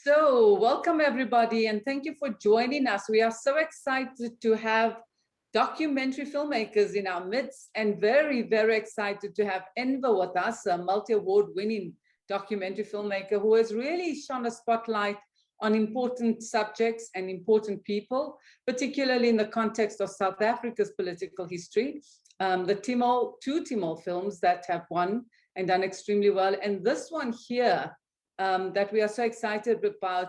So, welcome everybody, and thank you for joining us. We are so excited to have documentary filmmakers in our midst, and very, very excited to have Enver with us, a multi-award winning documentary filmmaker who has really shone a spotlight on important subjects and important people, particularly in the context of South Africa's political history. The two Timor films that have won and done extremely well, and this one here that we are so excited about,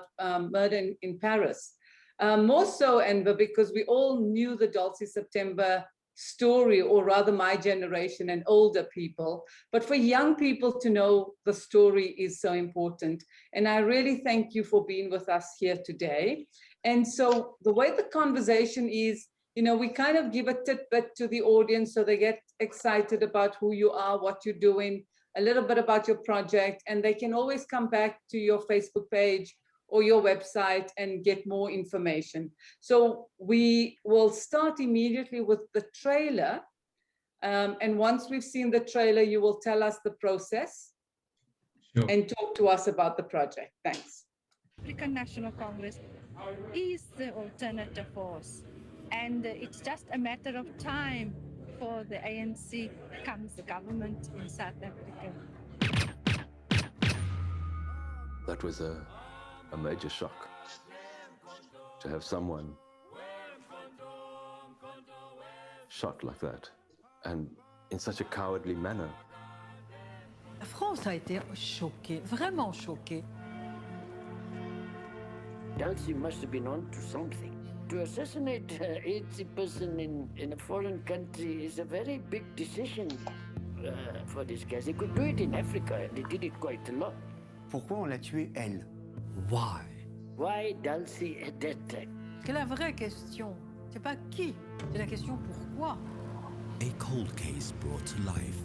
Murder in Paris. More so, Enver, because we all knew the Dulcie September story, or rather my generation and older people. But for young people to know the story is so important. And I really thank you for being with us here today. And so the way the conversation is, you know, we kind of give a tidbit to the audience so they get excited about who you are, what you're doing, a little bit about your project, and they can always come back to your Facebook page or your website and get more information. So we will start immediately with the trailer. And once we've seen the trailer, you will tell us the process. Sure. And talk to us about the project. Thanks. African National Congress is the alternative force. And it's just a matter of time before the ANC becomes the government in South Africa. That was a major shock, to have someone shot like that, and in such a cowardly manner. La France a été choquée, vraiment choquée. Dulcie must have been on to something. To assassinate an 80 person in a foreign country is a very big decision for these guys. They could do it in Africa, and they did it quite a lot. Pourquoi on l'a tuée, elle? Why? Why Dulcie at that time? Que la vraie question, c'est pas qui, c'est la question pourquoi. A cold case brought to life.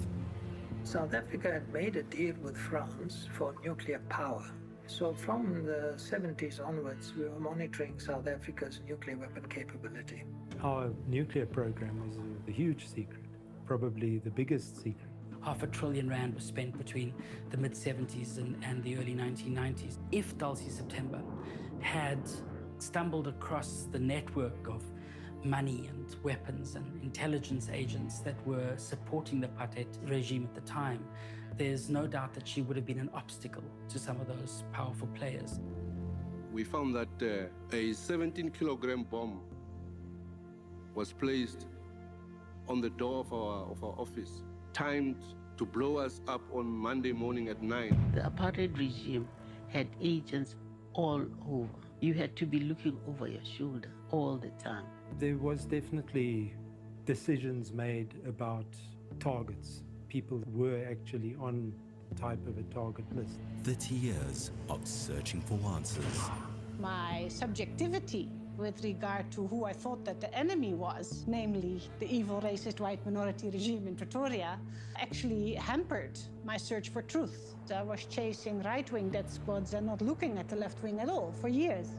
South Africa had made a deal with France for nuclear power. So from the 70s onwards, we were monitoring South Africa's nuclear weapon capability. Our nuclear program is a huge secret, probably the biggest secret. R5 trillion was spent between the mid-70s and the early 1990s. If Dulcie September had stumbled across the network of money and weapons and intelligence agents that were supporting the apartheid regime at the time, there's no doubt that she would have been an obstacle to some of those powerful players. We found that a 17-kilogram bomb was placed on the door of our office, timed to blow us up on Monday morning at 9. The apartheid regime had agents all over. You had to be looking over your shoulder all the time. There was definitely decisions made about targets. People were actually on type of a target list. 30 years of searching for answers. My subjectivity with regard to who I thought that the enemy was, namely the evil racist white minority regime in Pretoria, actually hampered my search for truth. I was chasing right-wing death squads and not looking at the left wing at all for years.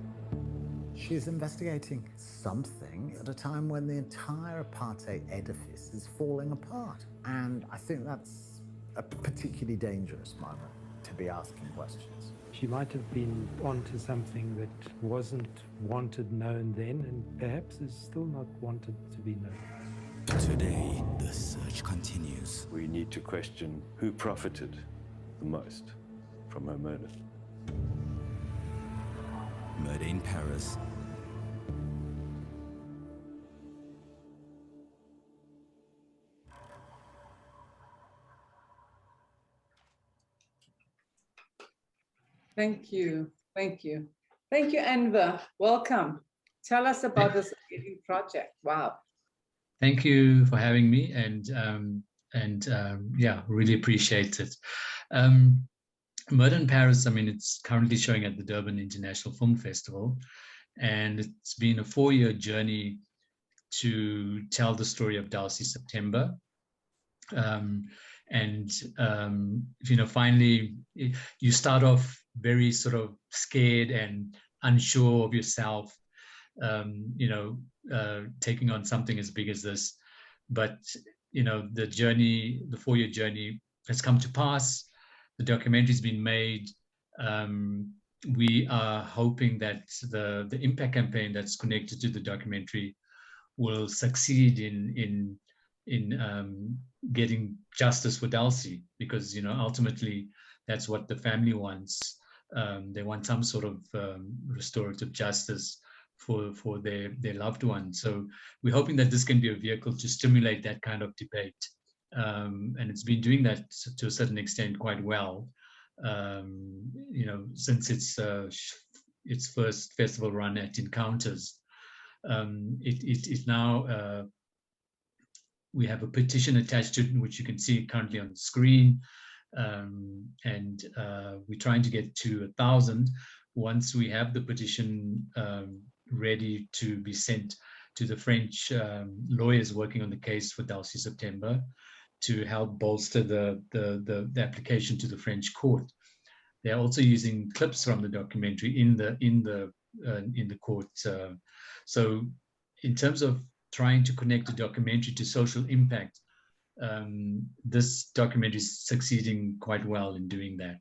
She's investigating something at a time when the entire apartheid edifice is falling apart. And I think that's a particularly dangerous moment to be asking questions. She might have been onto something that wasn't wanted known then, and perhaps is still not wanted to be known. Today, the search continues. We need to question who profited the most from her murder. Murder in Paris. Thank you. Thank you. Thank you, Enver. Welcome. Tell us about this amazing project. Wow. Thank you for having me, and yeah, really appreciate it. Murder in Paris, I mean, it's currently showing at the Durban International Film Festival, and it's been a 4-year journey to tell the story of Dulcie September. You know, finally, you start off very sort of scared and unsure of yourself, you know, taking on something as big as this. But, you know, the journey, the 4-year journey has come to pass. The documentary's been made, and we are hoping that the impact campaign that's connected to the documentary will succeed in getting justice for Dulcie, because ultimately that's what the family wants. They want some sort of restorative justice for their loved one. So we're hoping that this can be a vehicle to stimulate that kind of debate, and it's been doing that to a certain extent quite well. Since its first festival run at Encounters. It now, we have a petition attached to it, which you can see currently on the screen. And we're trying to get to 1,000. Once we have the petition ready to be sent to the French lawyers working on the case for Dulcie September, to help bolster the application to the French court. They're also using clips from the documentary in the court. So in terms of trying to connect the documentary to social impact, this documentary is succeeding quite well in doing that.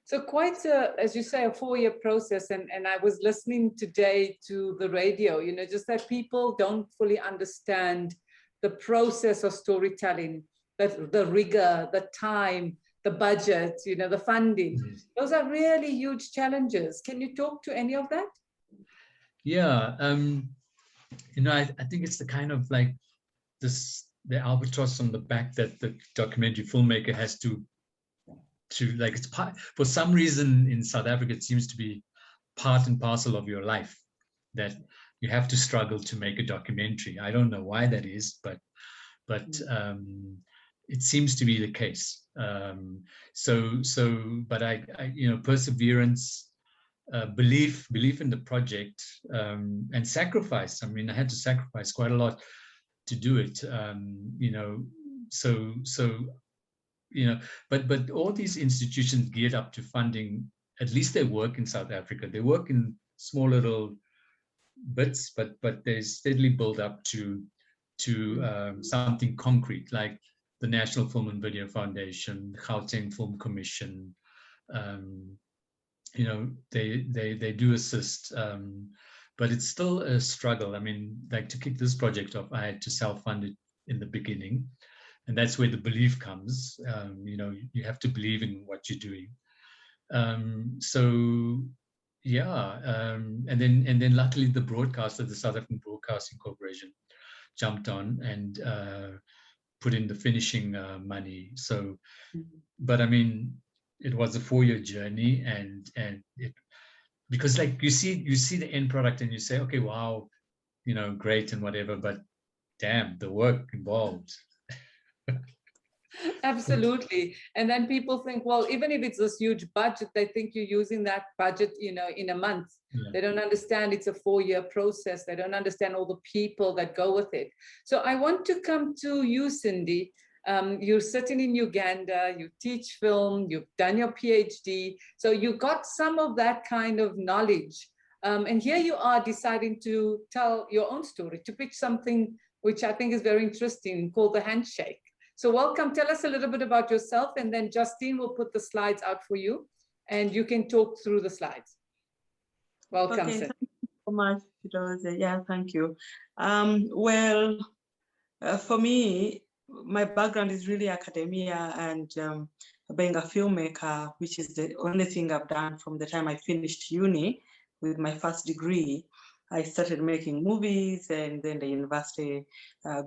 So quite as you say, a 4-year process. And I was listening today to the radio, just that people don't fully understand the process of storytelling, the rigor, the time, the budget, the funding. Those are really huge challenges. Can you talk to any of that? Yeah, I think it's the kind of like the albatross on the back that the documentary filmmaker has to like, it's part, for some reason in South Africa, it seems to be part and parcel of your life, that you have to struggle to make a documentary. I don't know why that is, but it seems to be the case. But I perseverance, belief in the project, and sacrifice. I mean, I had to sacrifice quite a lot to do it. But all these institutions geared up to funding, at least they work in South Africa. They work in small little bits, but they steadily build up to something concrete, like the National Film and Video Foundation, Gauteng Film Commission. They do assist, but it's still a struggle. I mean, like, to kick this project off, I had to self-fund it in the beginning, and that's where the belief comes. You have to believe in what you're doing. And then luckily the broadcaster, the South African Broadcasting Corporation, jumped on and put in the finishing money. So, but I mean, it was a 4-year journey, and it, because like you see the end product and you say, okay, wow, great and whatever, but damn, the work involved. Absolutely. And then people think, well, even if it's this huge budget, they think you're using that budget, in a month. Yeah. They don't understand it's a 4-year process. They don't understand all the people that go with it. So I want to come to you, Cindy. You're sitting in Uganda, you teach film, you've done your PhD. So you got some of that kind of knowledge. And here you are deciding to tell your own story, to pitch something which I think is very interesting, called The Handshake. So welcome, tell us a little bit about yourself, and then Justine will put the slides out for you and you can talk through the slides. Welcome. Okay, thank you so much, Fidoze. Yeah, thank you. For me, my background is really academia and being a filmmaker, which is the only thing I've done from the time I finished uni with my first degree. I started making movies, and then the university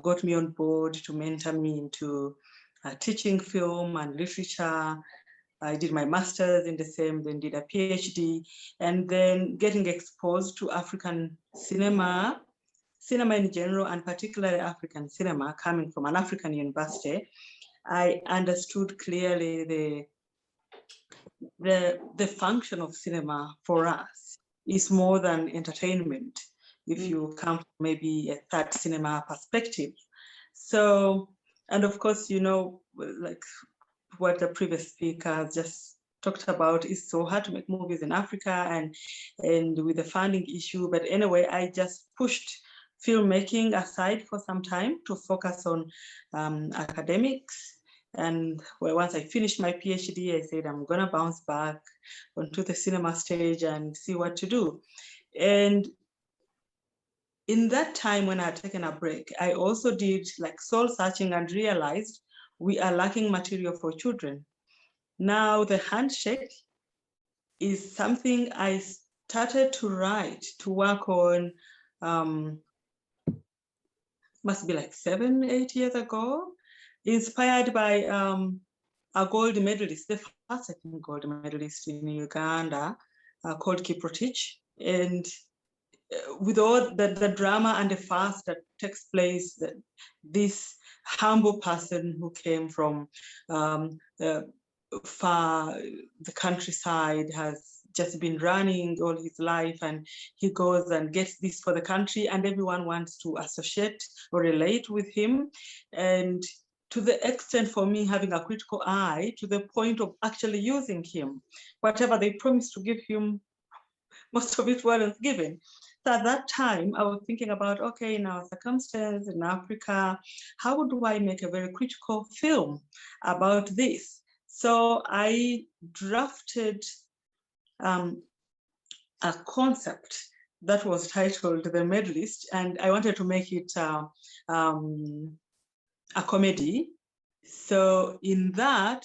got me on board to mentor me into teaching film and literature. I did my master's in the same, then did a PhD, and then getting exposed to African cinema in general, and particularly African cinema, coming from an African university, I understood clearly the function of cinema for us is more than entertainment, if you come from maybe a third cinema perspective. So, and of course, like what the previous speaker just talked about, is so hard to make movies in Africa and with the funding issue. But anyway, I just pushed filmmaking aside for some time to focus on academics. And well, once I finished my PhD, I said, I'm gonna bounce back onto the cinema stage and see what to do. And in that time when I had taken a break, I also did like soul searching and realized we are lacking material for children. Now the handshake is something I started to write, to work on, must be like 7, 8 years ago, inspired by a gold medalist, the first I think gold medalist in Uganda, called Kiprotich. And with all the drama and the fast that takes place, this humble person who came from far the countryside has just been running all his life, and he goes and gets this for the country, and everyone wants to associate or relate with him. And to the extent for me having a critical eye to the point of actually using him, whatever they promised to give him, most of it wasn't given. So at that time, I was thinking about, okay, in our circumstance in Africa, how do I make a very critical film about this? So I drafted a concept that was titled The Medalist, and I wanted to make it a comedy. So in that,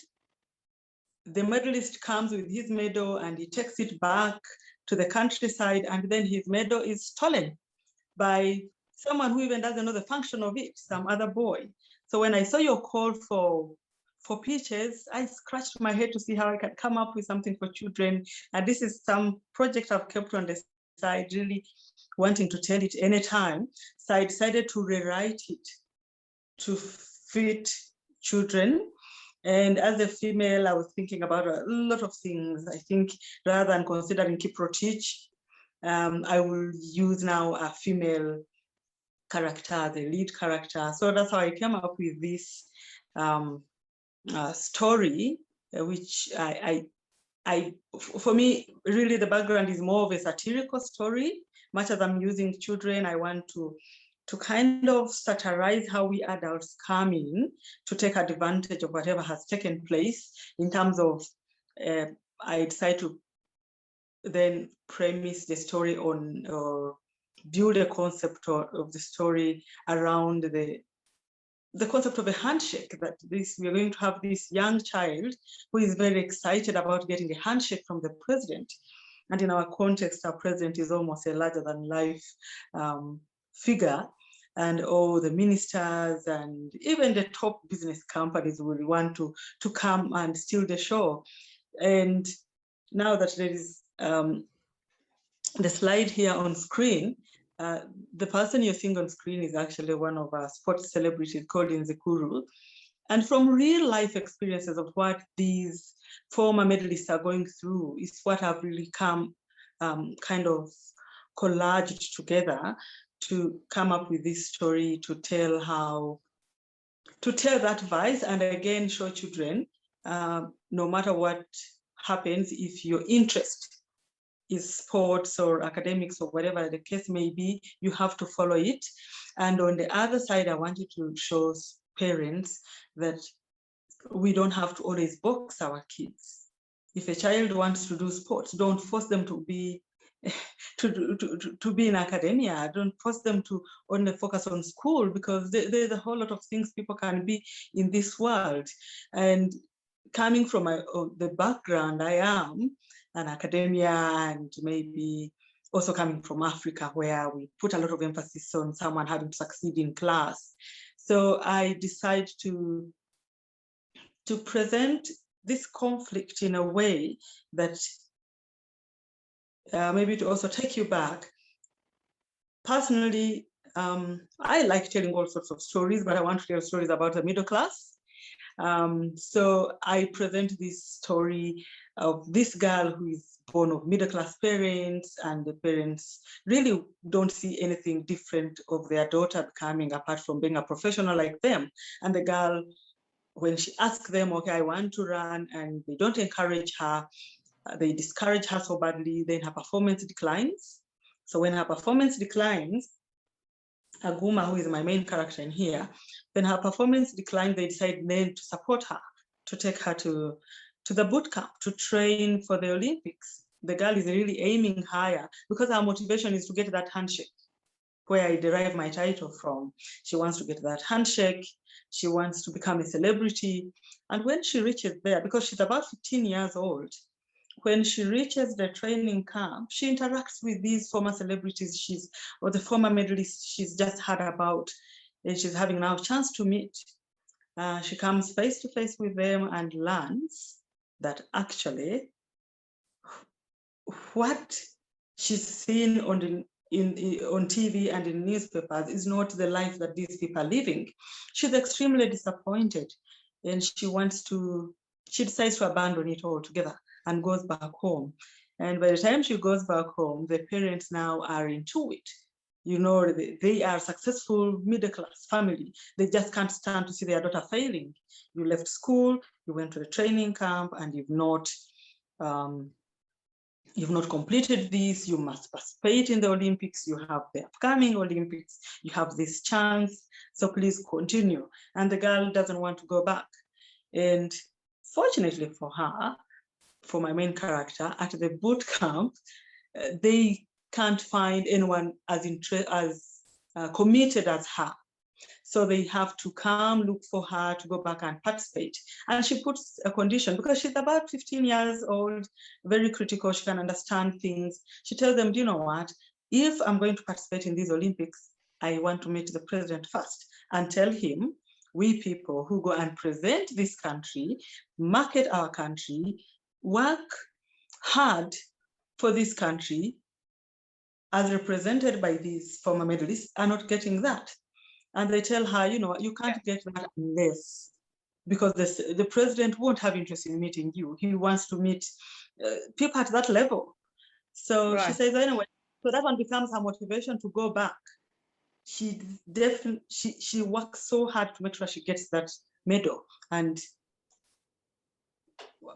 the medalist comes with his medal and he takes it back to the countryside, and then his medal is stolen by someone who even doesn't know the function of it, some other boy. So when I saw your call for pitches, I scratched my head to see how I can come up with something for children. And this is some project I've kept on the side, really wanting to tell it anytime. So I decided to rewrite it to fit children. And as a female, I was thinking about a lot of things. I think rather than considering Kiprotich, I will use now a female character, the lead character. So that's how I came up with this story, which for me, really the background is more of a satirical story. Much as I'm using children, I want to kind of satirize how we adults come in to take advantage of whatever has taken place in terms of, I decide to then premise the story on, or build a concept of the story around the concept of a handshake, that we're going to have this young child who is very excited about getting a handshake from the president. And in our context, our president is almost a larger than life figure. And all the ministers and even the top business companies will want to come and steal the show. And now that there is the slide here on screen, the person you're seeing on screen is actually one of our sports celebrities called Nzikuru. And from real life experiences of what these former medalists are going through is what have really come kind of collaged together to come up with this story, to tell that vice, and again show children, no matter what happens, if your interest is sports or academics or whatever the case may be, you have to follow it. And on the other side, I wanted to show parents that we don't have to always box our kids. If a child wants to do sports, don't force them to be in academia. Don't force them to only focus on school, because there's a whole lot of things people can be in this world. And coming from the background I am, an academia, and maybe also coming from Africa, where we put a lot of emphasis on someone having to succeed in class. So I decided to present this conflict in a way that maybe to also take you back. Personally, I like telling all sorts of stories, but I want to tell stories about the middle class. So I present this story of this girl who is born of middle-class parents, and the parents really don't see anything different of their daughter becoming, apart from being a professional like them. And the girl, when she asks them, okay, I want to run, and they don't encourage her, they discourage her so badly, then her performance declines. So when her performance declines, Aguma, who is my main character in here, when her performance declined, they decided then to support her, to take her to the boot camp, to train for the Olympics. The girl is really aiming higher because her motivation is to get that handshake, where I derive my title from. She wants to get that handshake. She wants to become a celebrity. And when she reaches there, because she's about 15 years old, when she reaches the training camp, she interacts with these former celebrities or the former medalists she's just heard about, and she's having now a chance to meet. She comes face to face with them and learns that actually what she's seen on TV and in newspapers is not the life that these people are living. She's extremely disappointed, and she decides to abandon it altogether and goes back home. And by the time she goes back home, the parents now are into it. You know, they are successful middle-class family. They just can't stand to see their daughter failing. You left school, you went to the training camp, and you've not completed this. You must participate in the Olympics. You have the upcoming Olympics. You have this chance, so please continue. And the girl doesn't want to go back. And fortunately for her, for my main character, at the boot camp, they can't find anyone as committed as her. So they have to come look for her to go back and participate. And she puts a condition because she's about 15 years old, very critical, she can understand things. She tells them, do you know what? If I'm going to participate in these Olympics, I want to meet the president first and tell him, we people who go and present this country, market our country, work hard for this country, as represented by these former medalists, are not getting that. And they tell her, you know, you can't get that unless, because the president won't have interest in meeting you. He wants to meet people at that level. So she says, anyway, so that one becomes her motivation to go back. She works so hard to make sure she gets that medal. And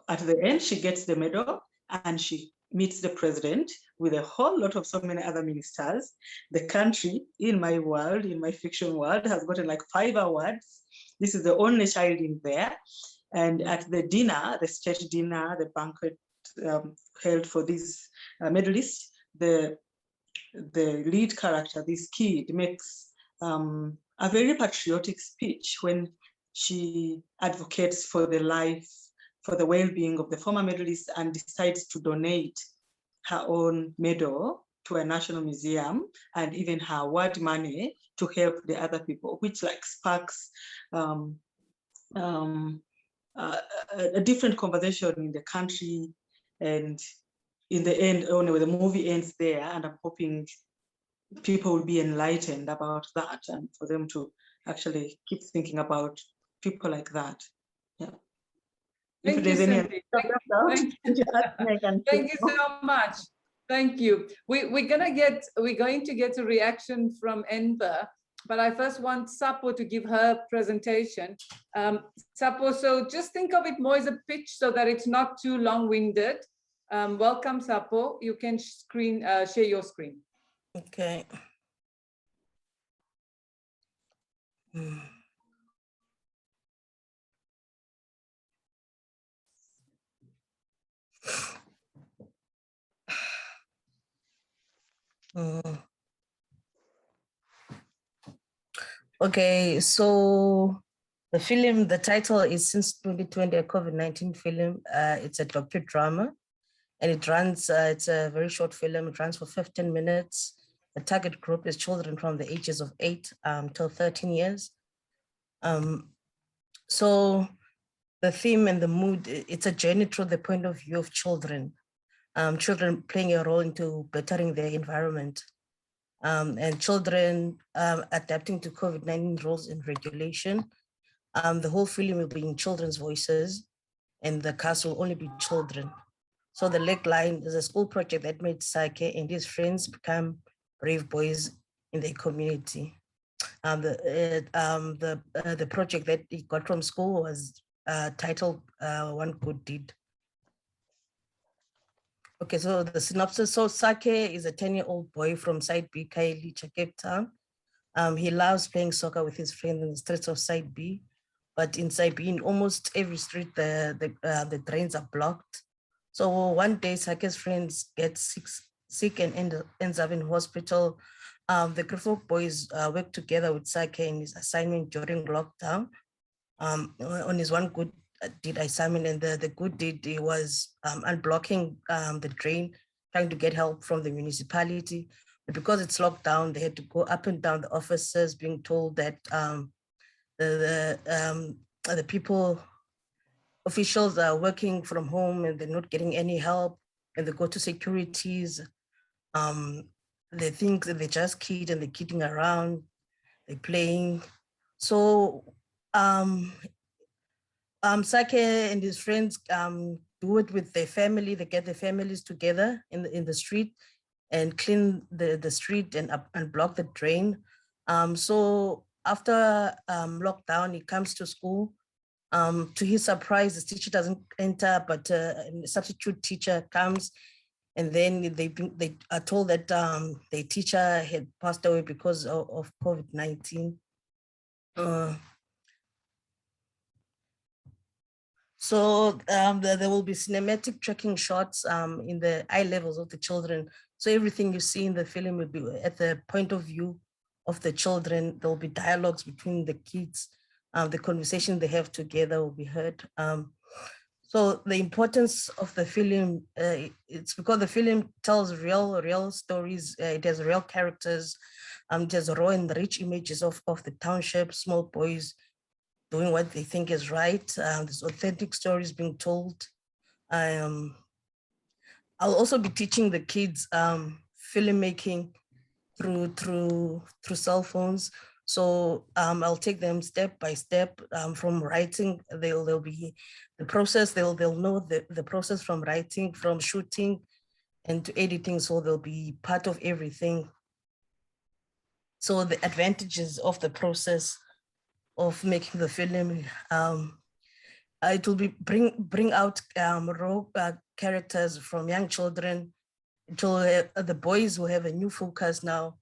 at the end, she gets the medal and she meets the president with a whole lot of so many other ministers. The country, in my world, in my fiction world, has gotten like 5 awards. This is the only child in there. And at the dinner, the state dinner, the banquet held for these medalists, the lead character, this kid, makes a very patriotic speech when she advocates for the life, for the well-being of the former medalists, and decides to donate her own medal to a national museum and even her award money to help the other people, which like sparks a different conversation in the country. And in the end, anyway, the movie ends there, and I'm hoping people will be enlightened about that and for them to actually keep thinking about people like that. Yeah. Thank you, Cindy. Thank you so much. Thank you. We're going to get a reaction from Enver, but I first want Sapo to give her presentation. Sapo, so just think of it more as a pitch so that it's not too long-winded. Welcome, Sapo. You can share your screen. Okay. Okay, so the film, the title is Since 2020, a COVID-19 film. It's a docudrama, and it runs, it's a very short film. It runs for 15 minutes. The target group is children from the ages of 8 till 13 years. So the theme and the mood, it's a journey through the point of view of children. Children playing a role into bettering their environment, and children adapting to COVID-19 rules and regulation. The whole film will be in children's voices, and the cast will only be children. So the leg line is a school project that made Sake and his friends become brave boys in their community. The project that he got from school was titled One Good Deed. Okay, so the synopsis. So Sake is a 10-year-old boy from Side B, Kailicha, Cape Town, He loves playing soccer with his friends in the streets of Side B, but in Side B, in almost every street, the drains are blocked. So one day, Sake's friends get sick and ends up in hospital. The Griffith boys work together with Sake in his assignment during lockdown. On his one good deed assignment, and the good deed was unblocking the drain, trying to get help from the municipality. But because it's locked down, they had to go up and down the offices, being told that the people, officials are working from home and they're not getting any help, and they go to securities. They think that they just kid and they're kidding around, they're playing. So Sake and his friends do it with their family. They get their families together in the street and clean the street and block the drain. So after lockdown, he comes to school. To his surprise, the teacher doesn't enter, but a substitute teacher comes, and then they are told that the teacher had passed away because of COVID-19. So there will be cinematic tracking shots in the eye levels of the children. So everything you see in the film will be at the point of view of the children. There will be dialogues between the kids. The conversation they have together will be heard. So the importance of the film, it's because the film tells real stories. It has real characters. It has raw and rich images of the township, small boys doing what they think is right. There's authentic stories being told. I'll also be teaching the kids filmmaking through cell phones. So I'll take them step by step from writing. They'll be the process. They'll know the process from writing, from shooting, and to editing. So they'll be part of everything. So the advantages of the process of making the film, it will be bring out raw characters from young children. It will the boys will have a new focus now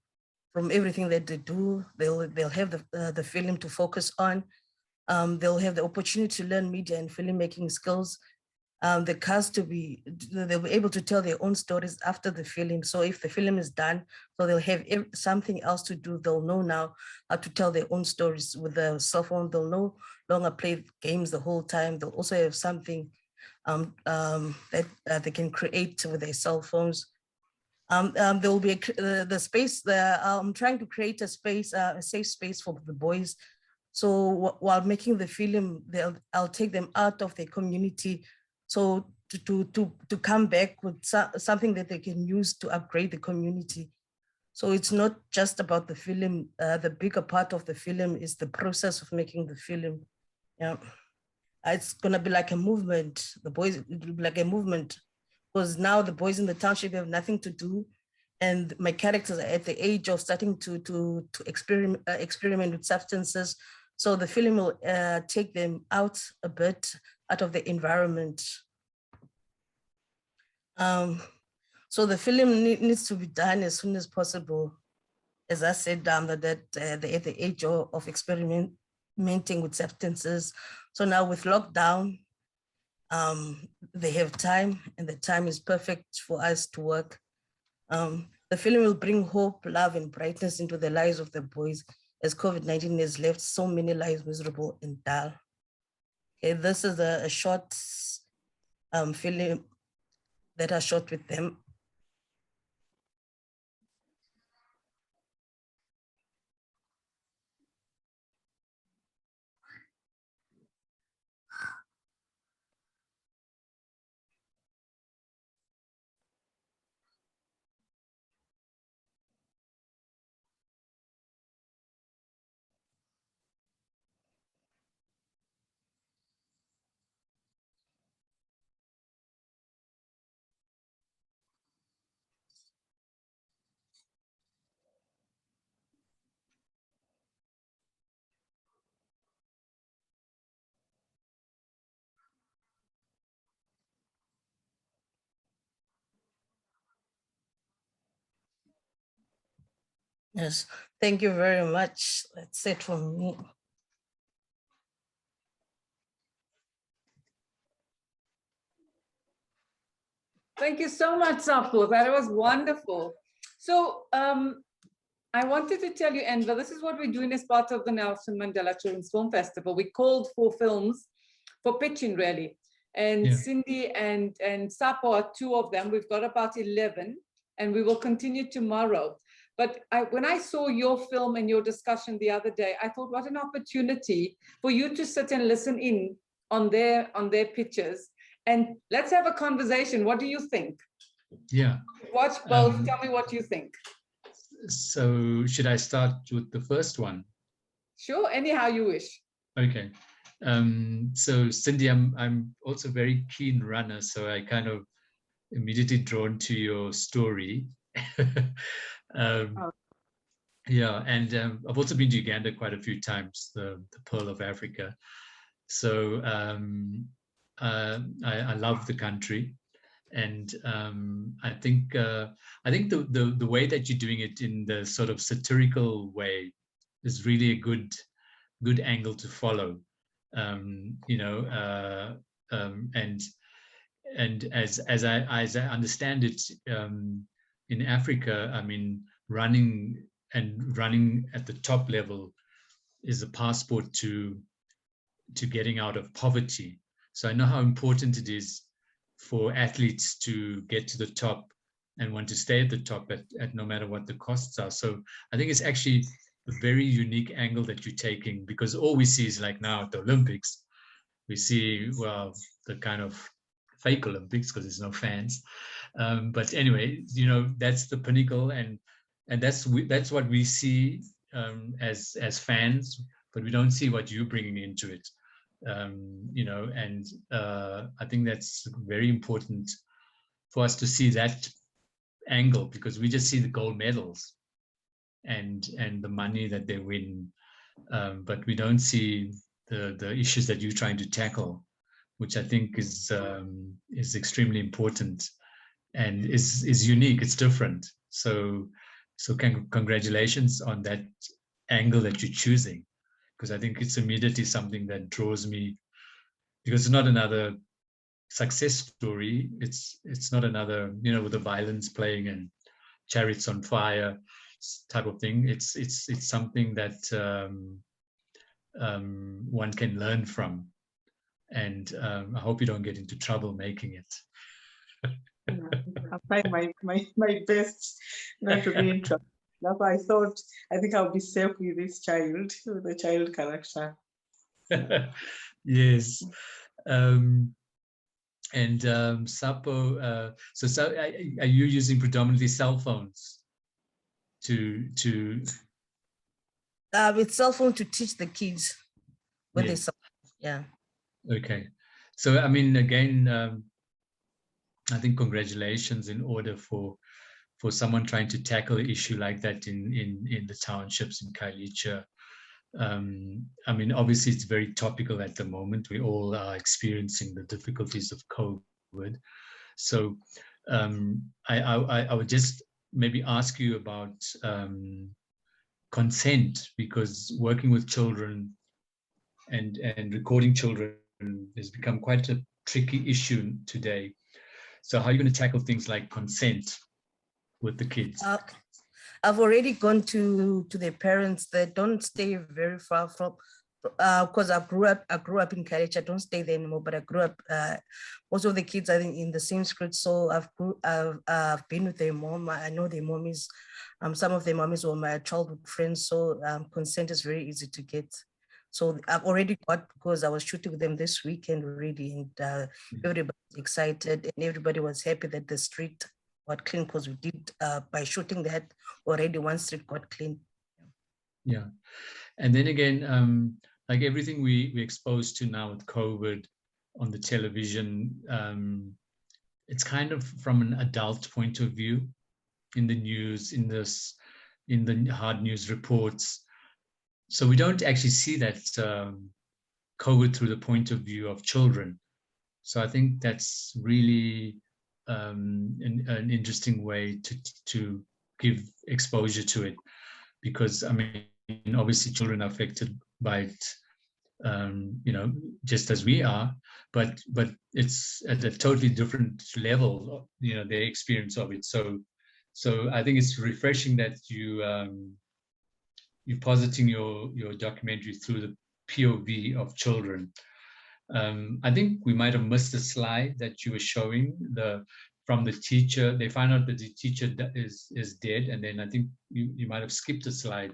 from everything that they do. They'll have the film to focus on. They'll have the opportunity to learn media and filmmaking skills. The cast they'll be able to tell their own stories after the film. So if the film is done, so they'll have something else to do. They'll know now how to tell their own stories with the cell phone. They'll no longer play games the whole time. They'll also have something that they can create with their cell phones. There will be the space there. I'm trying to create a space, a safe space for the boys. So while making the film, I'll take them out of their community. So to come back with something that they can use to upgrade the community. So it's not just about the film. The bigger part of the film is the process of making the film. Yeah, it's gonna be like a movement. The boys, it will be like a movement, because now the boys in the township have nothing to do, and my characters are at the age of starting to experiment with substances. So the film will take them out a bit, out of the environment. So the film needs to be done as soon as possible. As I said, that they're at the age of experimenting with substances. So now with lockdown, they have time, and the time is perfect for us to work. The film will bring hope, love, and brightness into the lives of the boys, as COVID-19 has left so many lives miserable and dull. Okay, this is a short film that I shot with them. Yes, thank you very much. That's it from me. Thank you so much, Sapu. That was wonderful. So I wanted to tell you, Enver, this is what we're doing as part of the Nelson Mandela Children's Film Festival. We called for films for pitching, really. And Cindy and Sapo are two of them. We've got about 11, and we will continue tomorrow. But when I saw your film and your discussion the other day, I thought, what an opportunity for you to sit and listen in on their pitches. And let's have a conversation. What do you think? Yeah. Watch both. Tell me what you think. So should I start with the first one? Sure, anyhow you wish. Okay. So Cindy, I'm also a very keen runner, so I kind of immediately drawn to your story. Yeah, and I've also been to Uganda quite a few times, the Pearl of Africa. So I love the country, and I think the way that you're doing it in the sort of satirical way is really a good angle to follow. You know, and as I understand it, in Africa, I mean, running at the top level is a passport to getting out of poverty. So I know how important it is for athletes to get to the top and want to stay at the top at no matter what the costs are. So I think it's actually a very unique angle that you're taking, because all we see is, like now at the Olympics, we see, well, the kind of fake Olympics because there's no fans. But anyway, you know, that's the pinnacle, and that's what we see as fans, but we don't see what you're bringing into it. You know, and I think that's very important for us to see that angle, because we just see the gold medals and the money that they win, but we don't see the issues that you're trying to tackle, which I think is extremely important and is unique. It's different. So congratulations on that angle that you're choosing, because I think it's immediately something that draws me, because it's not another success story. It's not another, you know, with the violence playing and chariots on fire type of thing. It's something that one can learn from, and I hope you don't get into trouble making it. I'll try my best not to be in trouble. That's why I think I'll be safe with this child, with the child character. Yes. And Sapo, so are you using predominantly cell phones to with cell phone to teach the kids with yes. Yeah. Okay. So I mean, again, I think congratulations in order for someone trying to tackle an issue like that in the townships in Khayelitsha. I mean, obviously it's very topical at the moment. We all are experiencing the difficulties of COVID. So I would just maybe ask you about consent, because working with children and recording children has become quite a tricky issue today. So how are you going to tackle things like consent with the kids? I've already gone to the parents that don't stay very far from, because I grew up in Khayelitsha. I don't stay there anymore, but I grew up, most of the kids are in the same street. So I've been with their mom. I know their mommies. Some of their mommies were my childhood friends. So consent is very easy to get. So I've already got, because I was shooting with them this weekend already, and everybody's excited and everybody was happy that the street got clean, because we did, by shooting that already, one street got clean. Yeah. And then again, like everything we exposed to now with COVID on the television, it's kind of from an adult point of view in the news, in the hard news reports. So we don't actually see that COVID through the point of view of children. So I think that's really an interesting way to give exposure to it. because I mean, obviously children are affected by it, you know, just as we are, but it's at a totally different level, you know, their experience of it. So I think it's refreshing that you're positing your documentary through the POV of children. I think we might have missed a slide that you were showing from the teacher. They find out that the teacher is dead, and then I think you might have skipped a slide.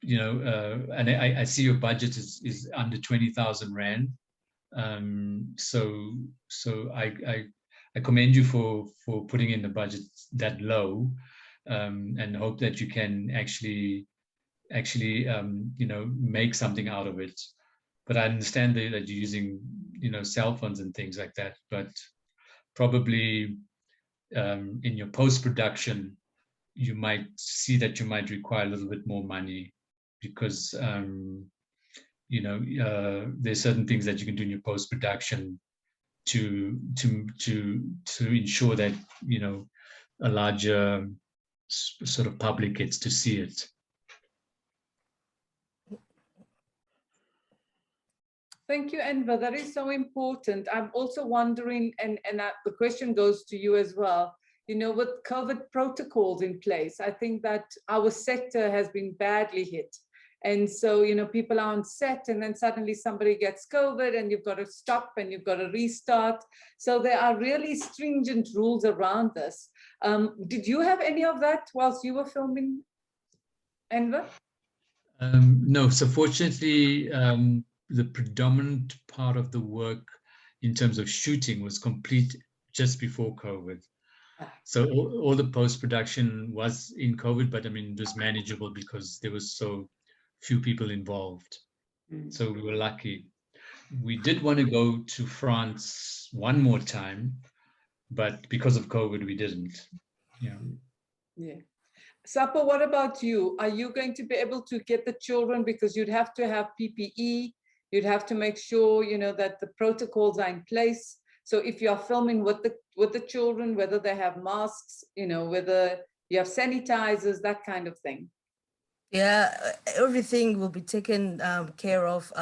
You know, and I see your budget is under 20,000 Rand. So I commend you for putting in the budget that low, and hope that you can actually you know, make something out of it. But I understand that you're using, you know, cell phones and things like that, but probably in your post-production you might see that you might require a little bit more money, because you know, there's certain things that you can do in your post-production to ensure that, you know, a larger sort of public gets to see it. Thank you, Enver. That is so important. I'm also wondering, and the question goes to you as well, you know, with COVID protocols in place, I think that our sector has been badly hit. And so, you know, people are on set and then suddenly somebody gets COVID and you've got to stop and you've got to restart. So there are really stringent rules around this. Did you have any of that whilst you were filming, Enver? No, so fortunately, the predominant part of the work in terms of shooting was complete just before COVID. So all the post-production was in COVID, but I mean, it was manageable because there was so few people involved. So we were lucky. We did want to go to France one more time, but because of COVID, we didn't. Yeah. Yeah. Sapo, what about you? Are you going to be able to get the children, because you'd have to have PPE, you'd have to make sure, you know, that the protocols are in place. So if you're filming with the children, whether they have masks, you know, whether you have sanitizers, that kind of thing. Yeah, everything will be taken care of.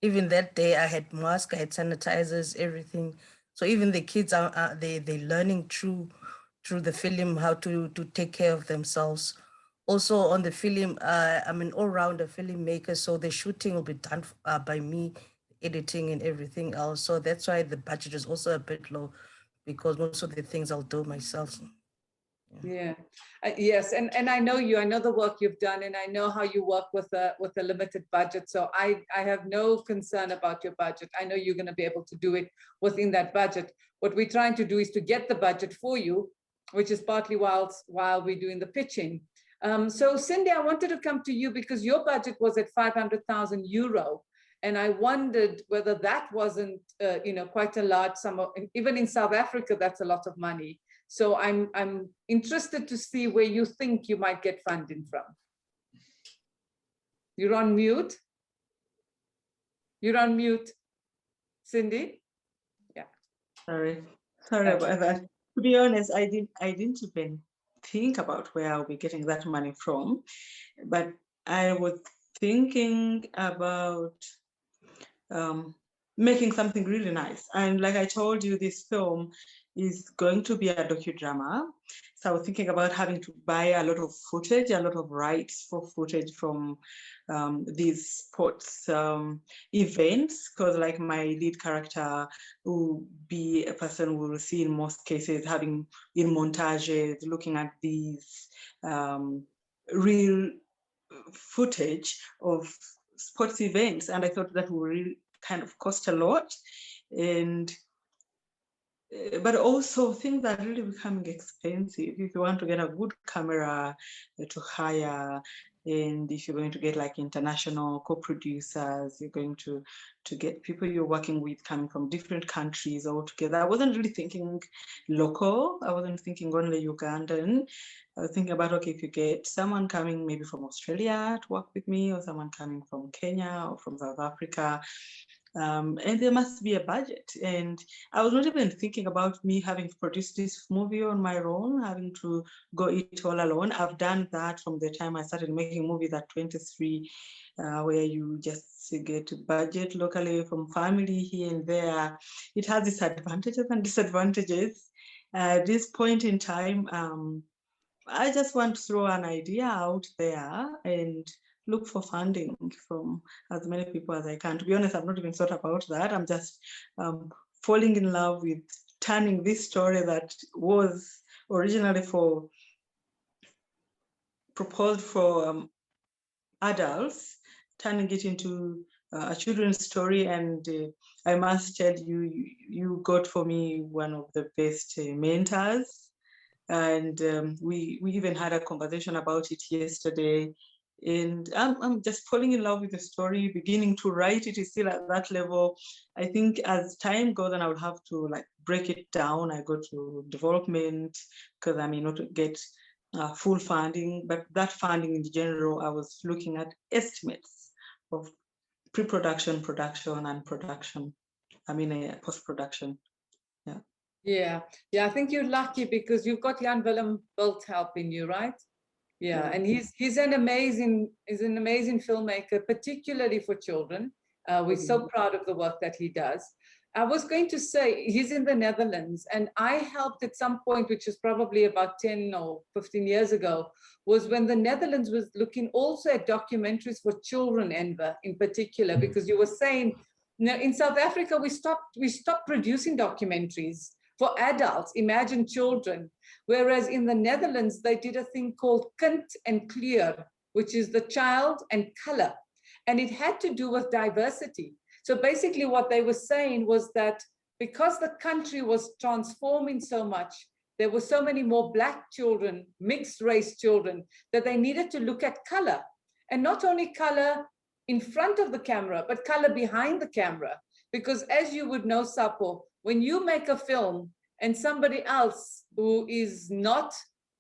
Even that day, I had masks, I had sanitizers, everything. So even the kids are they learning through the film how to take care of themselves. Also on the film, I'm an all-rounder filmmaker, so the shooting will be done by me, editing and everything else. So that's why the budget is also a bit low, because most of the things I'll do myself. Yeah, yes, and I know you. I know the work you've done, and I know how you work with a limited budget. So I have no concern about your budget. I know you're going to be able to do it within that budget. What we're trying to do is to get the budget for you, which is partly while we're doing the pitching. So Cindy, I wanted to come to you because your budget was at 500,000 euro. And I wondered whether that wasn't, you know, quite a large sum. Even in South Africa, that's a lot of money. So I'm interested to see where you think you might get funding from. You're on mute. You're on mute, Cindy. Yeah. Sorry about that. To be honest, I didn't even think about where I'll be getting that money from, but I was thinking about making something really nice. And like I told you, this film is going to be a docudrama. So I was thinking about having to buy a lot of footage, a lot of rights for footage from these sports events, because like my lead character will be a person we will see in most cases having in montages, looking at these real footage of sports events. And I thought that would really kind of cost a lot. And but also things are really becoming expensive. If you want to get a good camera to hire, and if you're going to get like international co-producers, you're going to get people you're working with coming from different countries all together. I wasn't really thinking local. I wasn't thinking only Ugandan. I was thinking about, okay, if you get someone coming maybe from Australia to work with me, or someone coming from Kenya or from South Africa, and there must be a budget. And I was not even thinking about me having to produce this movie on my own, having to go it all alone. I've done that from the time I started making movies at 23, where you just get a budget locally from family here and there. It has its advantages and disadvantages. At this point in time, I just want to throw an idea out there and look for funding from as many people as I can. To be honest, I've not even thought about that. I'm just falling in love with turning this story that was originally proposed for adults, turning it into a children's story. And I must tell you, you got for me one of the best mentors. And we even had a conversation about it yesterday. And I'm just falling in love with the story, beginning to write it is still at that level. I think as time goes on, I would have to like break it down. I go to development because I may not get full funding, but that funding in general, I was looking at estimates of pre-production, production, and production. I mean, post-production. Yeah. Yeah, I think you're lucky because you've got Jan Willem Bult helping you, right? Yeah, and he's an amazing filmmaker, particularly for children. We're so proud of the work that he does. I was going to say he's in the Netherlands, and I helped at some point, which is probably about 10 or 15 years ago, was when the Netherlands was looking also at documentaries for children, Enver, in particular, because you were saying, you know, in South Africa we stopped producing documentaries for adults, imagine children. Whereas in the Netherlands, they did a thing called Kind and Kleur, which is the child and color. And it had to do with diversity. So basically what they were saying was that because the country was transforming so much, there were so many more Black children, mixed race children, that they needed to look at color. And not only color in front of the camera, but color behind the camera. Because as you would know, Sapo, when you make a film and somebody else who is not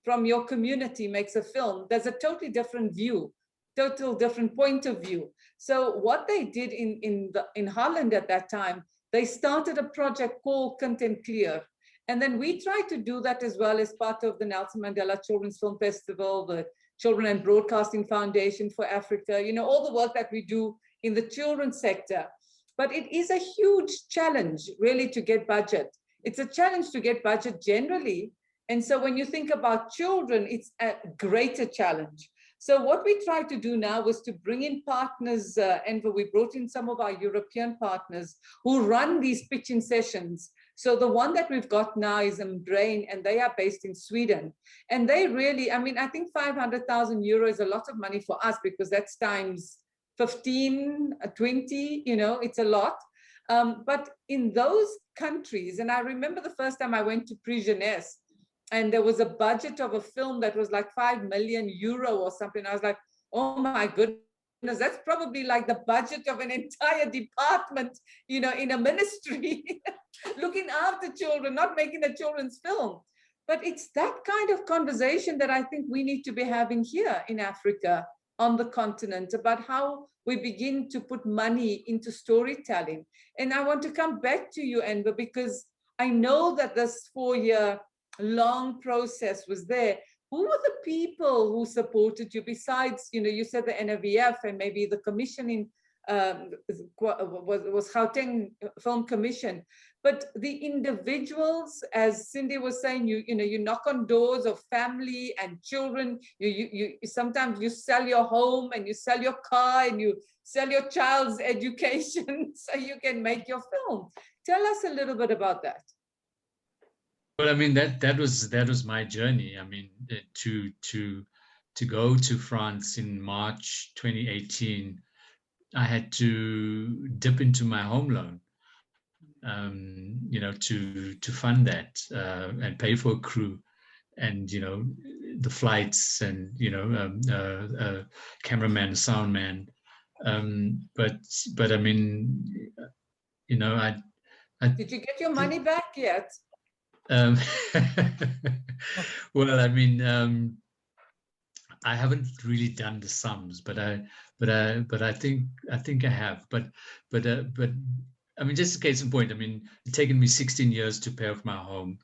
from your community makes a film, there's a totally different view, total different point of view. So what they did in Holland at that time, they started a project called Kind and Kleur. And then we tried to do that as well as part of the Nelson Mandela Children's Film Festival, the Children and Broadcasting Foundation for Africa, you know, all the work that we do in the children's sector. But it is a huge challenge, really, to get budget. It's a challenge to get budget generally. And so when you think about children, it's a greater challenge. So what we try to do now was to bring in partners, and we brought in some of our European partners who run these pitching sessions. So the one that we've got now is Brain, and they are based in Sweden. And they really, I mean, I think 500,000 euro is a lot of money for us because that's times 15, 20, you know, it's a lot. But in those countries, and I remember the first time I went to Prix Jeunesse, and there was a budget of a film that was like 5 million euro or something. I was like, oh my goodness, that's probably like the budget of an entire department, you know, in a ministry, looking after children, not making a children's film. But it's that kind of conversation that I think we need to be having here in Africa, on the continent, about how we begin to put money into storytelling. And I want to come back to you, Enver, because I know that this 4-year long process was there. Who were the people who supported you besides, you know, you said the NAVF and maybe the commissioning was Gauteng Film Commission, but the individuals, as Cindy was saying, you know, you knock on doors of family and children. You sometimes you sell your home and you sell your car and you sell your child's education so you can make your film. Tell us a little bit about that. Well, I mean, that was my journey. I mean, to go to France in March 2018, I had to dip into my home loan, you know, to fund that and pay for a crew, and you know, the flights, and you know, cameraman, sound man. But I mean, you know, I did you get your money back yet? Well, I mean, I haven't really done the sums, but I think I have. But I mean, just a case in point. I mean, it's taken me 16 years to pay off my home,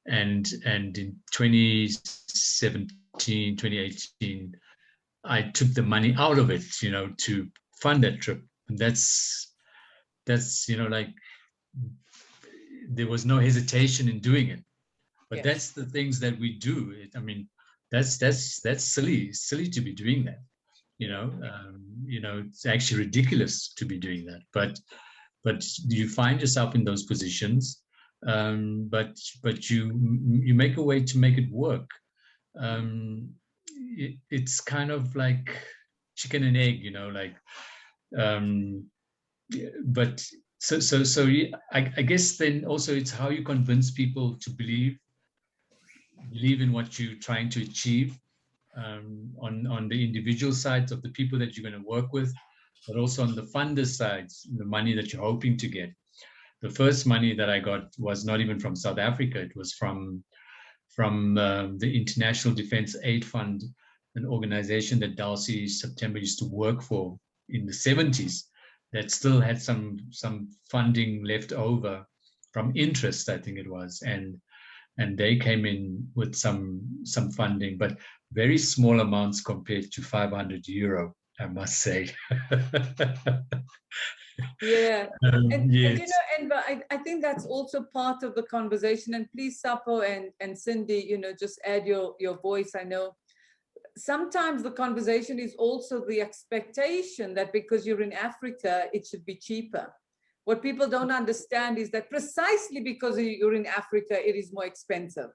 and in 2017, 2018, I took the money out of it, you know, to fund that trip, and that's you know, like, there was no hesitation in doing it. But Yes. that's the things that we do. I mean, that's silly to be doing that. You know, it's actually ridiculous to be doing that. But you find yourself in those positions, but you make a way to make it work. It's kind of like chicken and egg, you know, like. But so I guess then also it's how you convince people to believe in what you're trying to achieve, on the individual sides of the people that you're going to work with, but also on the funder sides, the money that you're hoping to get. The first money that I got was not even from South Africa. It was from the International Defense Aid Fund, an organization that Dulcie September used to work for in the 70s, that still had some funding left over from interest, I think it was, and they came in with some funding, but very small amounts compared to 500 euro, I must say. Yeah. And you yes. know, and I think that's also part of the conversation. And please, Sapo and Cindy, you know, just add your voice. I know sometimes the conversation is also the expectation that because you're in Africa, it should be cheaper. What people don't understand is that precisely because you're in Africa, it is more expensive,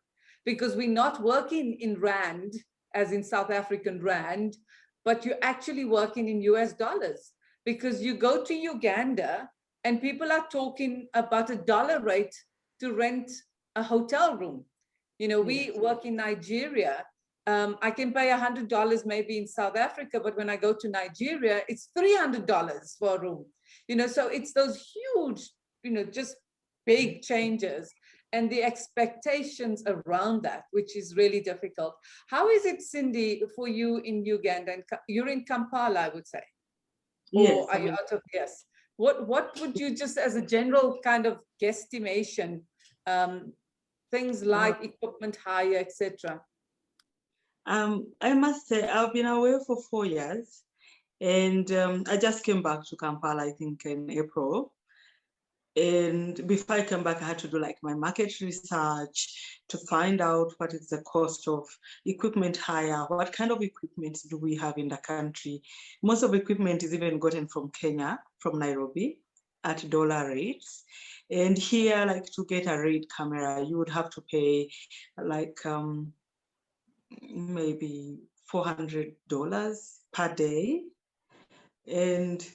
because we're not working in Rand, as in South African Rand, but you're actually working in US dollars. Because you go to Uganda and people are talking about $1 rate to rent a hotel room. You know, we work in Nigeria. I can pay $100 maybe in South Africa, but when I go to Nigeria, it's $300 for a room. You know, so it's those huge, you know, just big changes and the expectations around that, which is really difficult. How is it, Cindy, for you in Uganda? And you're in Kampala, I would say. Yes. Or are you out of, yes. What would you, just as a general kind of guesstimation, things like equipment hire, etc.? I must say I've been away for 4 years, and I just came back to Kampala, I think, in April. And before I came back, I had to do like my market research to find out what is the cost of equipment hire, what kind of equipment do we have in the country. Most of the equipment is even gotten from Kenya, from Nairobi, at dollar rates. And here, like to get a RAID camera, you would have to pay like maybe $400 per day. And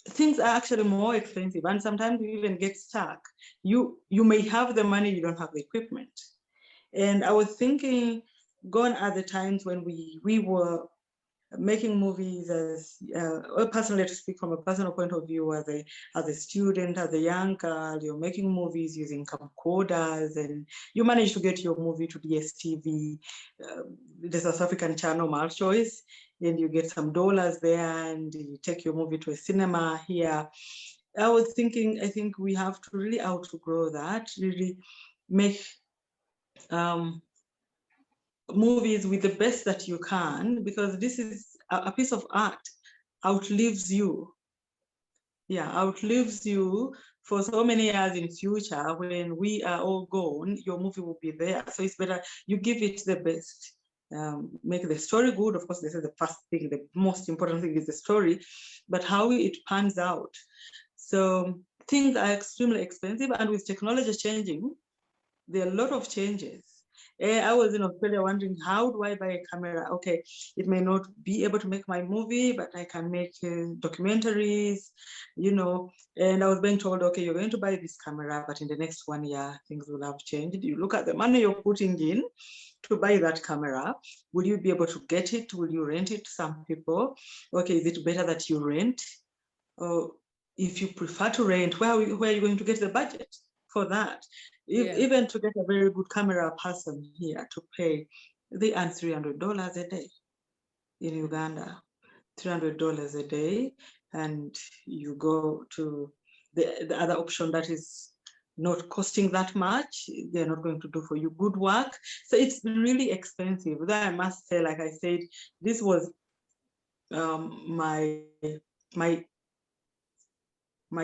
things are actually more expensive, and sometimes you even get stuck. You may have the money, you don't have the equipment. And I was thinking, gone are the times when we were making movies as personally, to speak from a personal point of view, as a student, as a young girl, you're making movies using camcorders, and you manage to get your movie to DSTV, the South African channel MalChoice, and you get some dollars there, and you take your movie to a cinema here. I was thinking, I think we have to really outgrow that, really make movies with the best that you can, because this is a piece of art, outlives you. Yeah, outlives you for so many years in future. When we are all gone, your movie will be there. So it's better you give it the best. Make the story good. Of course, this is the first thing. The most important thing is the story, but how it pans out. So things are extremely expensive, and with technology changing, there are a lot of changes. I was in Australia wondering, how do I buy a camera? Okay, it may not be able to make my movie, but I can make documentaries, you know. And I was being told, okay, you're going to buy this camera, but in the next 1 year, things will have changed. You look at the money you're putting in to buy that camera. Will you be able to get it? Will you rent it to some people? Okay, is it better that you rent? Or if you prefer to rent, where are you going to get the budget for that? Even to get a very good camera person here to pay, they earn $300 a day. in Uganda, $300 a day, and you go to the other option that is not costing that much. They're not going to do for you good work. So it's really expensive. Though I must say, like I said, this was my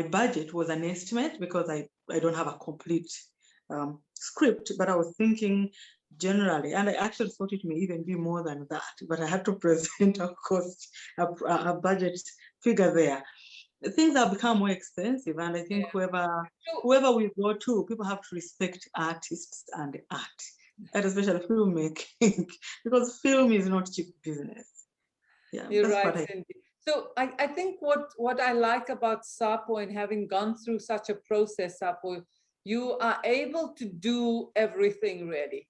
budget was an estimate because I don't have a complete script, but I was thinking generally, and I actually thought it may even be more than that, but I had to present a cost, a budget figure there. Things have become more expensive, and I think whoever we go to, people have to respect artists and art, and especially filmmaking, because film is not cheap business. Yeah, You're that's right, what Cindy. So I think what I like about SAPO and having gone through such a process, SAPO, you are able to do everything really.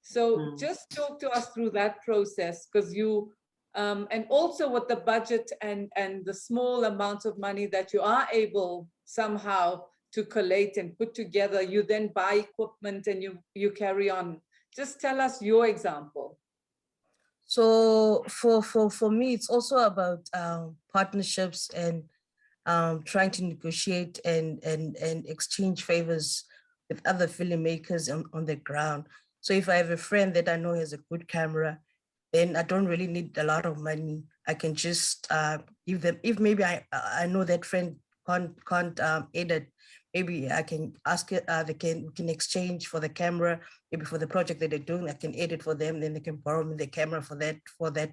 So just talk to us through that process, because you, and also what the budget and the small amounts of money that you are able somehow to collate and put together, you then buy equipment and you carry on. Just tell us your example. So for me, it's also about partnerships and trying to negotiate and exchange favors with other filmmakers on the ground. So if I have a friend that I know has a good camera, then I don't really need a lot of money. I can just give them, if maybe I know that friend can't edit, maybe I can ask it, we can exchange for the camera, maybe for the project that they're doing, I can edit for them, then they can borrow me the camera for that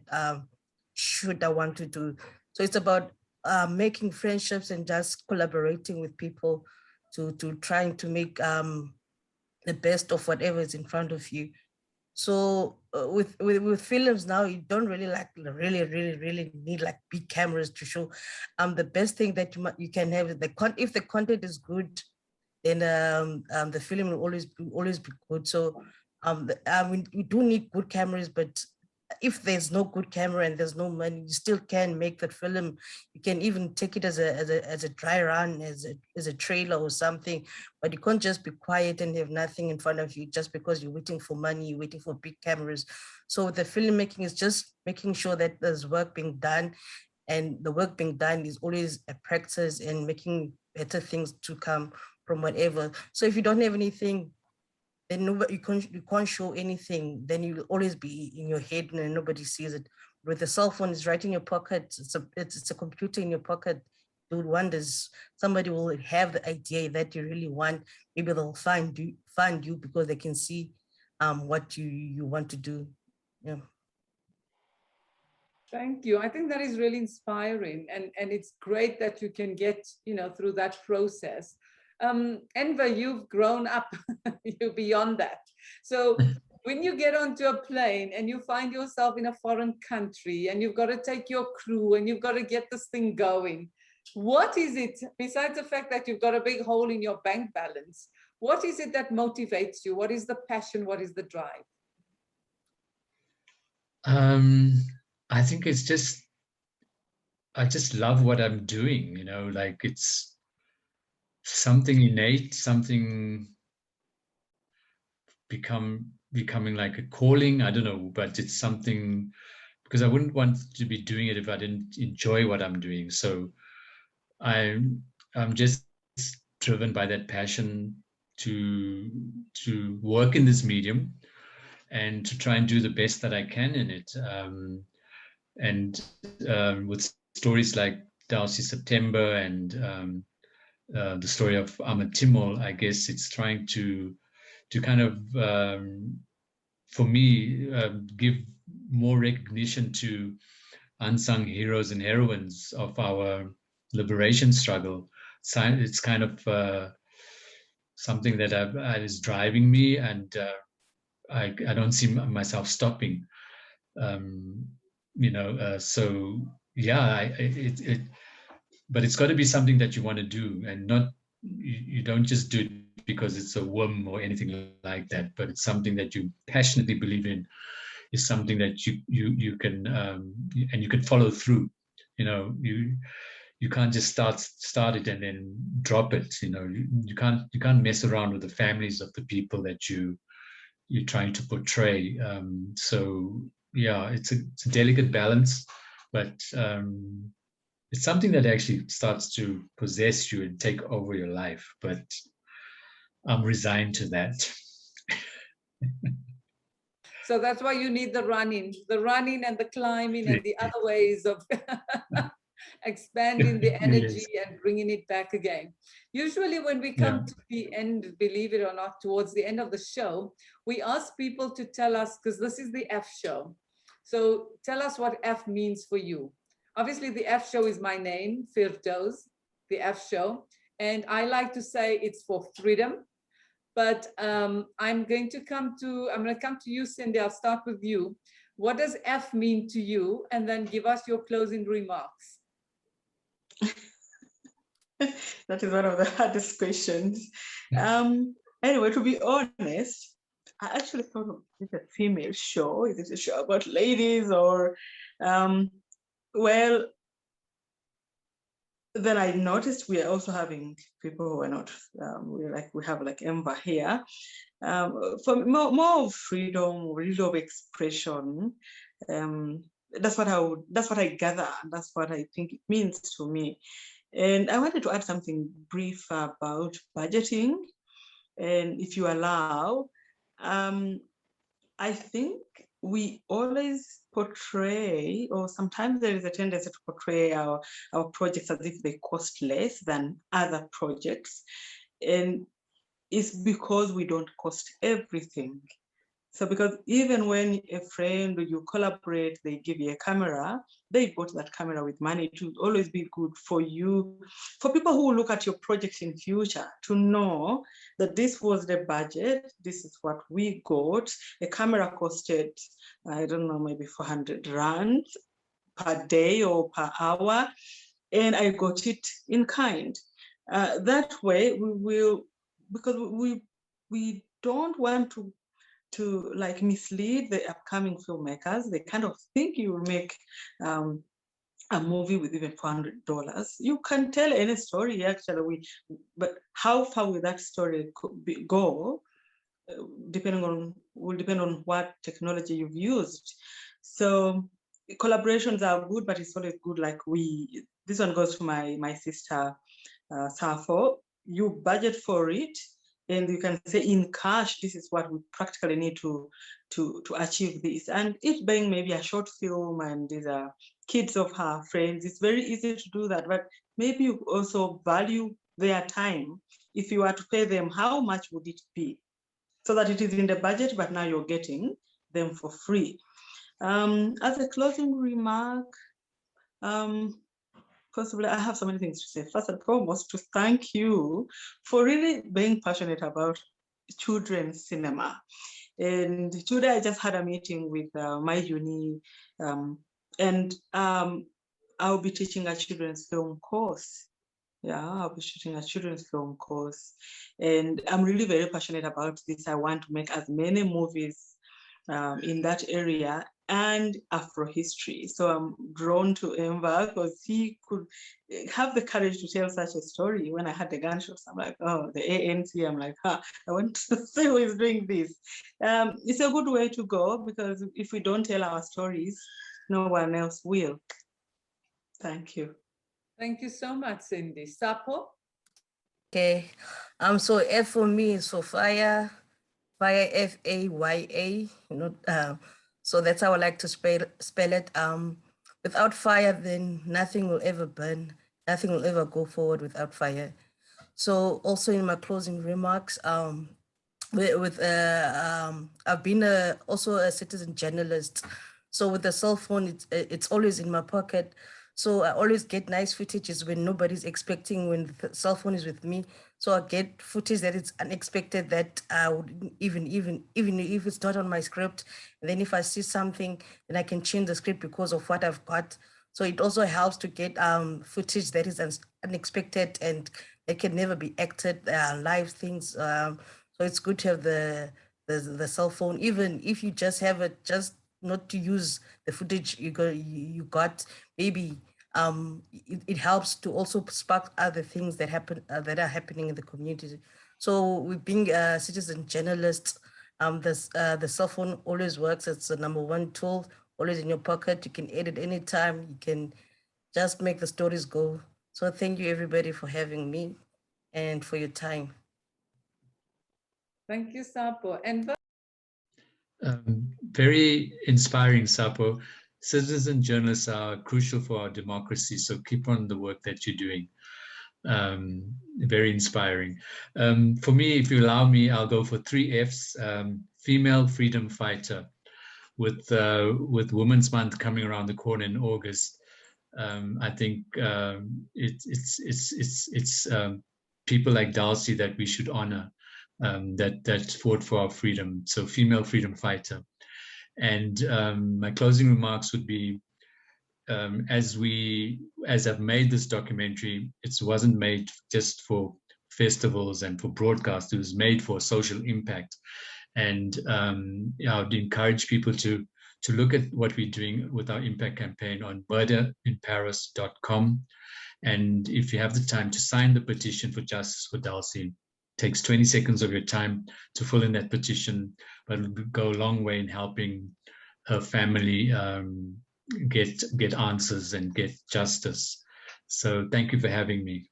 shoot I want to do. So it's about making friendships and just collaborating with people to trying to make the best of whatever is in front of you. So with films now, you don't really really need like big cameras to show. The best thing that you can have is if the content is good, then the film will always be good. So we do need good cameras, but if there's no good camera and there's no money, you still can make that film. You can even take it as a dry run, as a trailer or something, but you can't just be quiet and have nothing in front of you just because you're waiting for money, you're waiting for big cameras. So the filmmaking is just making sure that there's work being done, and the work being done is always a practice and making better things to come from whatever. So if you don't have anything, then you can't show anything. Then you will always be in your head and nobody sees it. With the cell phone, it's right in your pocket. It's a computer in your pocket. Do wonders. Somebody will have the idea that you really want. Maybe they'll find you because they can see what you want to do. Yeah. Thank you. I think that is really inspiring, and it's great that you can get through that process. Enver, you've grown up, you're beyond that. So when you get onto a plane and you find yourself in a foreign country and you've got to take your crew and you've got to get this thing going, what is it, besides the fact that you've got a big hole in your bank balance, what is it that motivates you? What is the passion? What is the drive? I think it's just, I just love what I'm doing, like it's something innate, something becoming like a calling. I don't know, but it's something, because I wouldn't want to be doing it if I didn't enjoy what I'm doing. So I'm just driven by that passion to work in this medium and to try and do the best that I can in it. With stories like Dalsi September and the story of Ahmed Timol, I guess it's trying to kind of, for me, give more recognition to unsung heroes and heroines of our liberation struggle. It's kind of something that is driving me, and I don't see myself stopping. So yeah, but it's got to be something that you want to do, and not you don't just do it because it's a whim or anything like that, but it's something that you passionately believe in, is something that you can and you can follow through. You can't just start it and then drop it. You can't mess around with the families of the people that you're trying to portray. So yeah, it's a delicate balance, but it's something that actually starts to possess you and take over your life. But I'm resigned to that. So that's why you need the running and the climbing and the other ways of expanding the energy Yes. and bringing it back again. Usually when we come to the end, believe it or not, towards the end of the show, we ask people to tell us, because this is the F show. So tell us what F means for you. Obviously the F show is my name, Firdaus, the F show. And I like to say it's for freedom. But I'm going to come to you, Cindy. I'll start with you. What does F mean to you? And then give us your closing remarks. That is one of the hardest questions. Anyway, to be honest, I actually thought of it a female show. Is it a show about ladies or, well, then I noticed we are also having people who are not, we have like Emma here. For more of freedom of expression. That's what I gather. That's what I think it means to me. And I wanted to add something brief about budgeting. And if you allow, I think we always portray, or sometimes there is a tendency to portray our projects as if they cost less than other projects. And it's because we don't cost everything. So because even when a friend or you collaborate, they give you a camera, they bought that camera with money. It will always be good for you, for people who look at your project in future, to know that this was the budget, this is what we got. A camera costed, I don't know, maybe 400 rand per day or per hour, and I got it in kind. That way we will, because we don't want to like mislead the upcoming filmmakers. They kind of think you will make a movie with even $400. You can tell any story actually, but how far will that story go? Will depend on what technology you've used. So collaborations are good, but it's always good. Like this one goes to my sister Safo. You budget for it, and you can say in cash, this is what we practically need to achieve this. And it being maybe a short film, and these are kids of her friends, it's very easy to do that. But maybe you also value their time. If you were to pay them, how much would it be? So that it is in the budget, but now you're getting them for free. As a closing remark, possibly I have so many things to say. First and foremost, to thank you for really being passionate about children's cinema. And today I just had a meeting with my uni, and I'll be teaching a children's film course. Yeah, I'll be shooting a children's film course. And I'm really very passionate about this. I want to make as many movies in that area and Afro history. So I'm drawn to Emva because he could have the courage to tell such a story. When I had the gunshots, I'm like, oh, the ANC, I'm like, I want to see who is doing this. It's a good way to go, because if we don't tell our stories, no one else will. Thank you. Thank you so much, Cindy. Sapo? Okay. So F for me is for fire, Faya, so that's how I like to spell it. Without fire, then nothing will ever burn. Nothing will ever go forward without fire. So also in my closing remarks, I've been also a citizen journalist. So with the cell phone, it's always in my pocket. So I always get nice footages when nobody's expecting, when the cell phone is with me. So I get footage that it's unexpected, that I would even if it's not on my script. And then if I see something, then I can change the script because of what I've got. So it also helps to get footage that is unexpected and it can never be acted, live things. So it's good to have the cell phone, even if you just have it, just not to use the footage you got. Maybe it helps to also spark other things that happen that are happening in the community. So with being citizen journalists, the cell phone always works. It's the #1 tool always in your pocket. You can edit anytime. You can just make the stories go. So thank you everybody for having me and for your time. Thank you, Sapo. And Very inspiring, Sapo. Citizen journalists are crucial for our democracy, so keep on the work that you're doing. Very inspiring. For me, if you allow me, I'll go for 3 Fs. Female freedom fighter. With Women's Month coming around the corner in August, I think it's people like Dulcie that we should honor, that fought for our freedom. So female freedom fighter. And my closing remarks would be, as I've made this documentary, it wasn't made just for festivals and for broadcast. It was made for social impact. And I would encourage people to look at what we're doing with our impact campaign on murderinparis.com. And if you have the time to sign the petition for justice for Dulcie, it takes 20 seconds of your time to fill in that petition, but it will go a long way in helping her family get answers and get justice. So thank you for having me.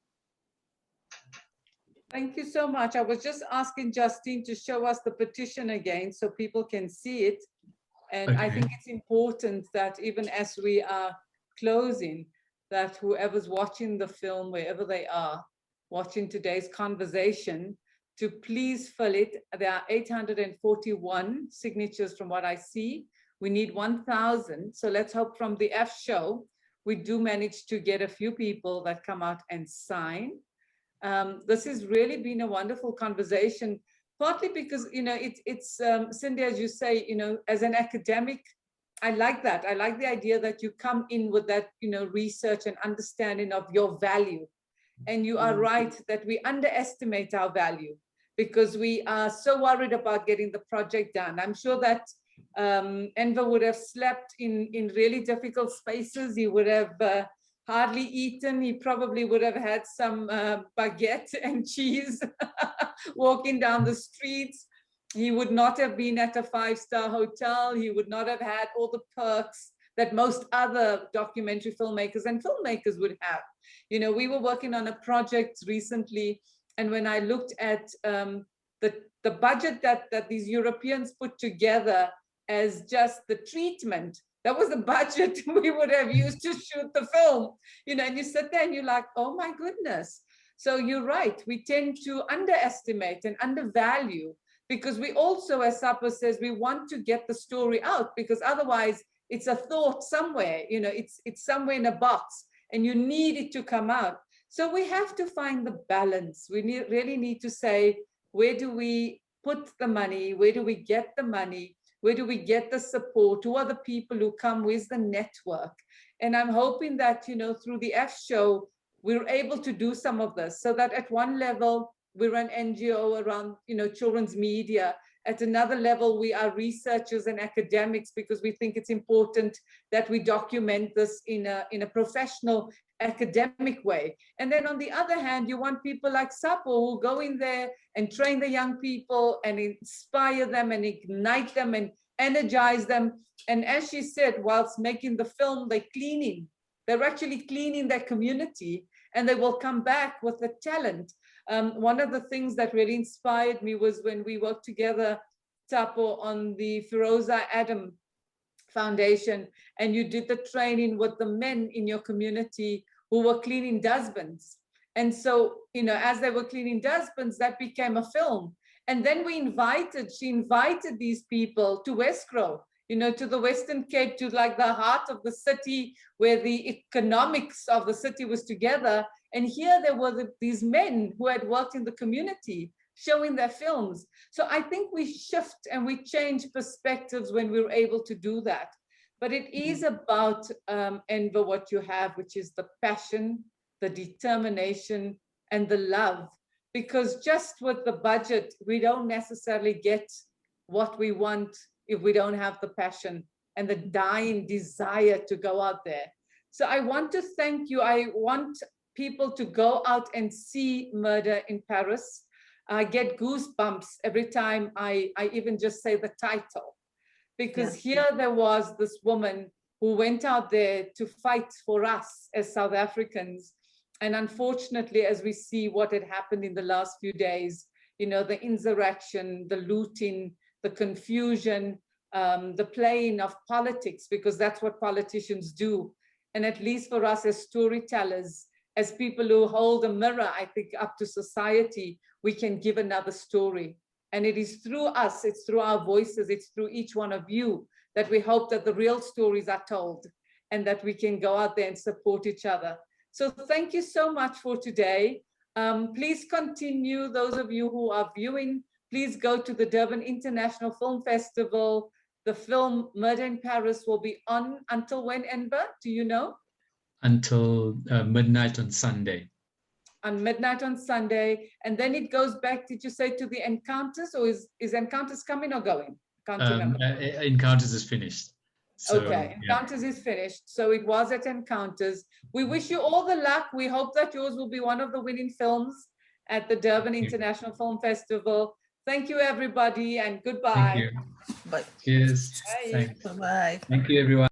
thank you so much. I was just asking Justine to show us the petition again so people can see it. And Okay. I think it's important that even as we are closing, that whoever's watching the film, wherever they are, watching today's conversation, to please fill it. There are 841 signatures from what I see. We need 1,000. So let's hope from the F show, we do manage to get a few people that come out and sign. This has really been a wonderful conversation, partly because, you know, it's Cindy, as you say, you know, as an academic, I like that. I like the idea that you come in with that, you know, research and understanding of your value. And you are right that we underestimate our value because we are so worried about getting the project done. I'm sure that Enver would have slept in really difficult spaces. He would have hardly eaten. He probably would have had some baguette and cheese walking down the streets. He would not have been at a 5-star hotel. He would not have had all the perks that most other documentary filmmakers and filmmakers would have. You know, we were working on a project recently, and when I looked at the budget that these Europeans put together as just the treatment, that was the budget we would have used to shoot the film. You know, and you sit there and you're like, oh my goodness. So you're right, we tend to underestimate and undervalue, because we also, as Sapo says, we want to get the story out, because otherwise it's a thought somewhere, you know, it's somewhere in a box and you need it to come out. So we have to find the balance. We really need to say, where do we put the money? Where do we get the money? Where do we get the support? Who are the people who come? Where's the network? And I'm hoping that, you know, through the F show, we're able to do some of this, so that at one level, we're an NGO around, you know, children's media. At another level, we are researchers and academics, because we think it's important that we document this in a professional, academic way. And then on the other hand, you want people like Sapo who go in there and train the young people and inspire them and ignite them and energize them. And as she said, whilst making the film, they're cleaning. They're actually cleaning their community, and they will come back with the talent. One of the things that really inspired me was when we worked together, Sapo, on the Firoza Adam Foundation, and you did the training with the men in your community who were cleaning dustbins. And so, you know, as they were cleaning dustbins, that became a film. And then she invited these people to Westgrove, you know, to the Western Cape, to like the heart of the city where the economics of the city was together. And here there were these men who had worked in the community showing their films. So I think we shift and we change perspectives when we're able to do that. But it is about, Enver, what you have, which is the passion, the determination, and the love. Because just with the budget, we don't necessarily get what we want if we don't have the passion and the dying desire to go out there. So I want to thank you. I want people to go out and see Murder in Paris. I get goosebumps every time I even just say the title. because here there was this woman who went out there to fight for us as South Africans. And unfortunately, as we see what had happened in the last few days, you know, the insurrection, the looting, the confusion, the playing of politics, because that's what politicians do. And at least for us as storytellers, as people who hold a mirror, I think, up to society, we can give another story. And it is through us, it's through our voices, it's through each one of you that we hope that the real stories are told and that we can go out there and support each other. So thank you so much for today. Please continue, those of you who are viewing, please go to the Durban International Film Festival. The film Murder in Paris will be on until when, Enver? Do you know? Until midnight on Sunday. On midnight on Sunday, and then it goes back, did you say, to the Encounters, or is Encounters coming or going? Can't remember. Encounters is finished. So, okay, Encounters is finished. So it was at Encounters. We wish you all the luck. We hope that yours will be one of the winning films at the Durban International Film Festival. Thank you, everybody, and goodbye. Thank you. Bye. Cheers. Bye. Thanks. Bye-bye. Thank you, everyone.